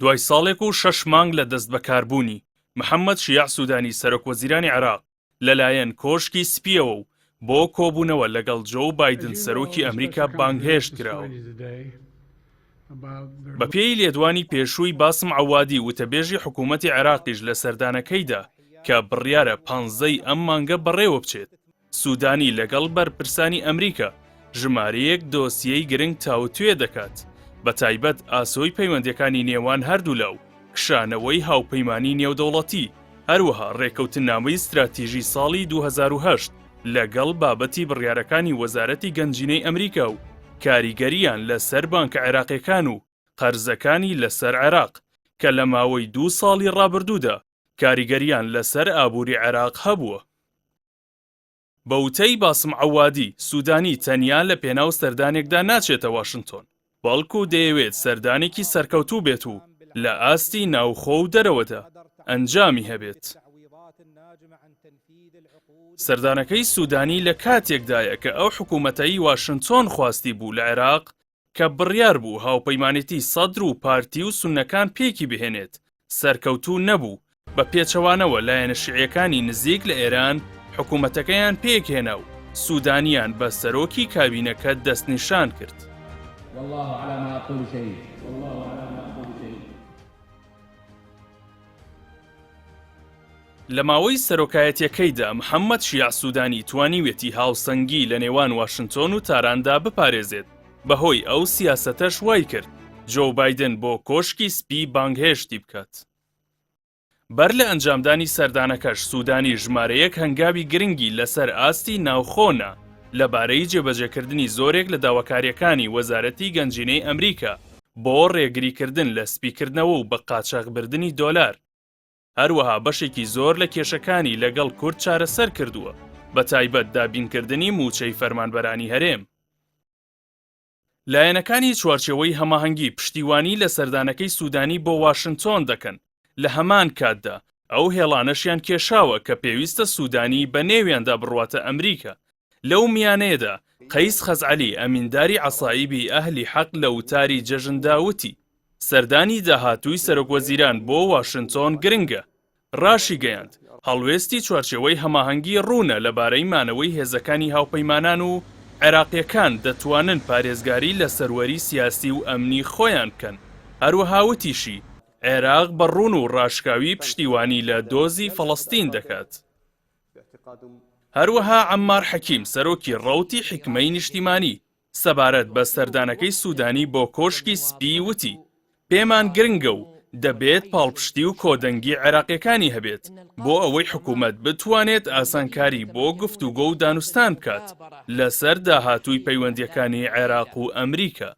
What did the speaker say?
دوای ساڵێک و 6 مانگ لە دەست بەکاربوونی محەممەد شیع سوودانی سەرۆکوەزیرانی عێراق لەلایەن کۆشکی سپیەوە و بۆ کۆبوونەوە لەگەڵ جۆ بایدن سەرۆکی ئەمریکا بانگهێشت کراوە. بە پێی لێدوانی پێشووی باسم عەوادی وتەبێژی حکوومەتی عێراقیش لە سەردانەکەیدا کە بڕیارە 15 ئەم مانگە بەڕێوە بچێت، سوودانی لەگەڵ بەرپرسانی ئەمریکا ژمارەیەک دۆسیەی گرنگ تاوتوێ دەکات، بە تایبەت ئاسۆی پەیوەندیەکانی نێوان هەردوو لاو، کشانەوەی هاوپەیمانی نێودەوڵەتی، هەروەها ڕێکەوتنامەی استراتیژی ساڵی 2008 لەگەڵ بابەتی بڕیارەکانی وەزارەتی گەنجینەی ئەمریکا و کاریگەریان لەسەر بانکە عێراقیەکان و قەرزەکانی لەسەر عێراق کە لە ماوەی 2 ساڵی ڕابردوودا کاریگەریان لەسەر ئابووری عێراق هەبووە. بە وتەی باسم عەوادی، سوودانی تەنیا لە پێناو سەردانێکدا ناچێتە واشنگتۆن، بەڵکو دەیەوێت سەردانێکی سەرکەوتوو بێت و لە ئاستی ناوخۆ و دەرەوەدا ئەنجامی هەبێت. سەردانەکەی سوودانی لە کاتێکدایە کە ئەو حکوومەتەی واشنگتۆن خواستی بوو لە عێراق کە بڕیار بوو هاوپەیمانێتی سەدر و پارتی و سوننەکان پێکی بهێنێت، سەرکەوتوو نەبوو، بە پێچەوانەوە لایەنە شیعیەکانی نزیک لە ئێران حکوومەتەکەیان پێکهێنا و سوودانیان بە سەرۆکی کابینەکە دەستنیشان کرد. لە ماوەی سەرۆکایەتیەکەیدا محەممەد شیع سوودانی توانیوێتی هاوسەنگی لە نێوان واشنگتۆن و تاراندا بپارێزێت، بەهۆی ئەو سیاسەتەش وای کرد جۆ بایدن بۆ کۆشکی سپی بانگهێشتی بکات. بەر لە ئەنجامدانی سەردانەکەش سوودانی ژمارەیەک هەنگاوی گرنگی لەسەر ئاستی ناوخۆنا لەبارەی جێبەجێکردنی زۆرێک لە داواکاریەکانی وەزارەتی گەنجینەی ئەمریکا بۆ ڕێگریکردن لە سپیکردنەوە و بە قاچاغبردنی دۆلار. هەروەها بەشێکی زۆر لە کێشەکانی لەگەڵ کورد چارەسەر کردووە، بە تایبەت دابینکردنی موچەی فەرمانبەرانی هەرێم. لایەنەکانی چوارچێوەی هەماهەنگی پشتیوانی لە سەردانەکەی سوودانی بۆ واشنگتۆن دەکەن، لە هەمان کاتدا ئەو هێڵانەشیان کێشاوە کە پێویستە سوودانی بە نێویاندا بڕواتە ئەمریکا. لەو میانەیەدا قەیس خەزعەلی ئەمینداری عەسایبی ئەهلی حەق لە وتاری جەژندا وتی سەردانی داهاتووی سەرۆکوەزیران بۆ واشنگتۆن گرنگە، ڕاشی گەیاند هەڵوێستی چوارچێوەی هەماهەنگی ڕوونە لەبارەی مانەوەی هێزەکانی هاوپەیمانان و عێراقیەکان دەتوانن پارێزگاری لە سەروەری سیاسی و ئەمنی خۆیان بکەن. هەروەها وتیشی عێراق بە ڕوون و ڕاشکاوی پشتیوانی لە دۆزی فەڵەستین دەکات. هەروەها عەمار حەکیم سەرۆکی ڕەوتی حکمەی نیشتیمانی سەبارەت بە سەردانەکەی سوودانی بۆ کۆشکی سپی وتی پێمان گرنگە و دەبێت پاڵپشتی و کۆدەنگی عێراقیەکانی هەبێت بۆ ئەوەی حکوومەت بتوانێت ئاسانکاری بۆ گفتوگۆ و دانوستان بکات لەسەر داهاتووی پەیوەندیەکانی عێراق و ئەمریکا.